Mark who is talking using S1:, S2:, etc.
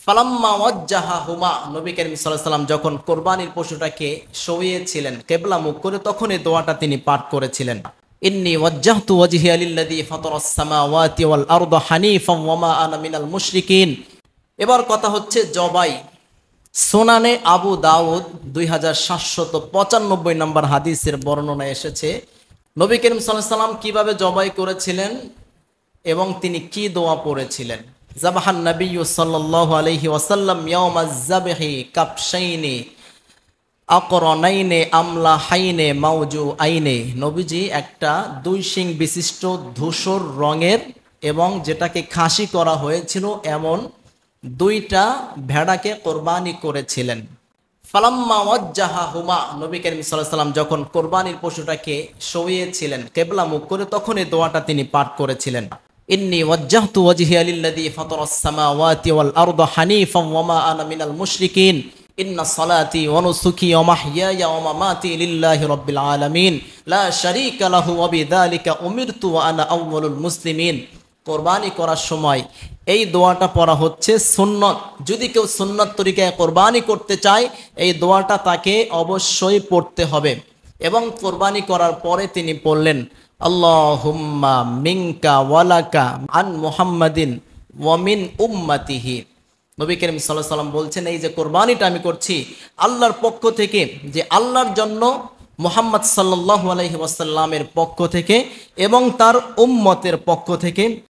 S1: ফালাম্মা ওয়াজ্জাহাহুমা, নবী করিম সাল্লাল্লাহু আলাইহি ওয়াসাল্লাম যখন কোরবানির পশুটাকে সরিয়েছিলেন কিবলা মুখ করে, তখন এই দোয়াটা তিনি পাঠ করেছিলেন। ইন্নী ওয়াজ্জাহতু ওয়াজহিয়া লিল্লাযী ফাতারাস সামাওয়াতি ওয়াল আরদা হানিফাম ওয়া মা আনা মিনাল মুশরিকিন। এবার কথা হচ্ছে জবাই। সুনানে আবু দাউদ 2795 নম্বর হাদিসের বর্ণনা এসেছে নবী করিম সাল্লাল্লাহু আলাইহি ওয়াসাল্লাম কিভাবে জবাই করেছিলেন এবং তিনি কি দোয়া পড়েছিলেন। জাবাহান নবী সাল্লাল্লাহু আলাইহি ওয়াসাল্লাম ইয়াউমাজ যাবহি কাবশাইনি আকরানাইনে আমলাহাইনে মাউজু আইনে। নবীজি একটা দুই শিং বিশিষ্ট ধূসর রঙের এবং যেটাকে খাসি করা হয়েছিল এমন দুইটা ভেড়াকে কোরবানি করেছিলেন। ফালাম্মা ওয়াজ্জাহাহুমা, নবী করিম সাল্লাল্লাহু আলাইহি ওয়াসাল্লাম যখন কোরবানির পশুটাকে সরিয়েছিলেন কিবলা মুখ করে, তখন এই দোয়াটা তিনি পাঠ করেছিলেন। ইন্নী ওয়াজ্জাহতু ওয়াজহিয়া লিল্লাযী ফাতারাস সামাওয়াতি ওয়াল আরদা হানিফাম ওয়া মা আনা মিনাল মুশরিকিন। ইন্না সালাতি ওয়া নুসুকি ওয়া মাহইয়ায়া ওয়া মামাতি লিল্লাহি রাব্বিল আলামিন লা শারীকা লাহু ওয়া বিযালিকা উমিরতু ওয়া আনা আউয়ালুল মুসলিমিন। কোরবানি করার সময় এই দোয়াটা পড়া হচ্ছে সুন্নত। যদি কেউ সুন্নত তরিকায় কোরবানি করতে চায় এই দোয়াটা তাকে অবশ্যই পড়তে হবে। এবং কোরবানি করার পরে তিনি পড়লেন আল্লাহুম্মা মিনকা ওয়ালাকা আন মুহাম্মাদিন ওয়া মিন উম্মাতিহি। নবী করিম সাল্লাল্লাহু আলাইহি ওয়াসাল্লাম বলছেন, এই যে কোরবানিটা আমি করছি আল্লাহর পক্ষ থেকে, যে আল্লাহর জন্য, মুহাম্মদ সাল্লাল্লাহু আলাইহি ওয়াসাল্লামের পক্ষ থেকে এবং তার উম্মতের পক্ষ থেকে।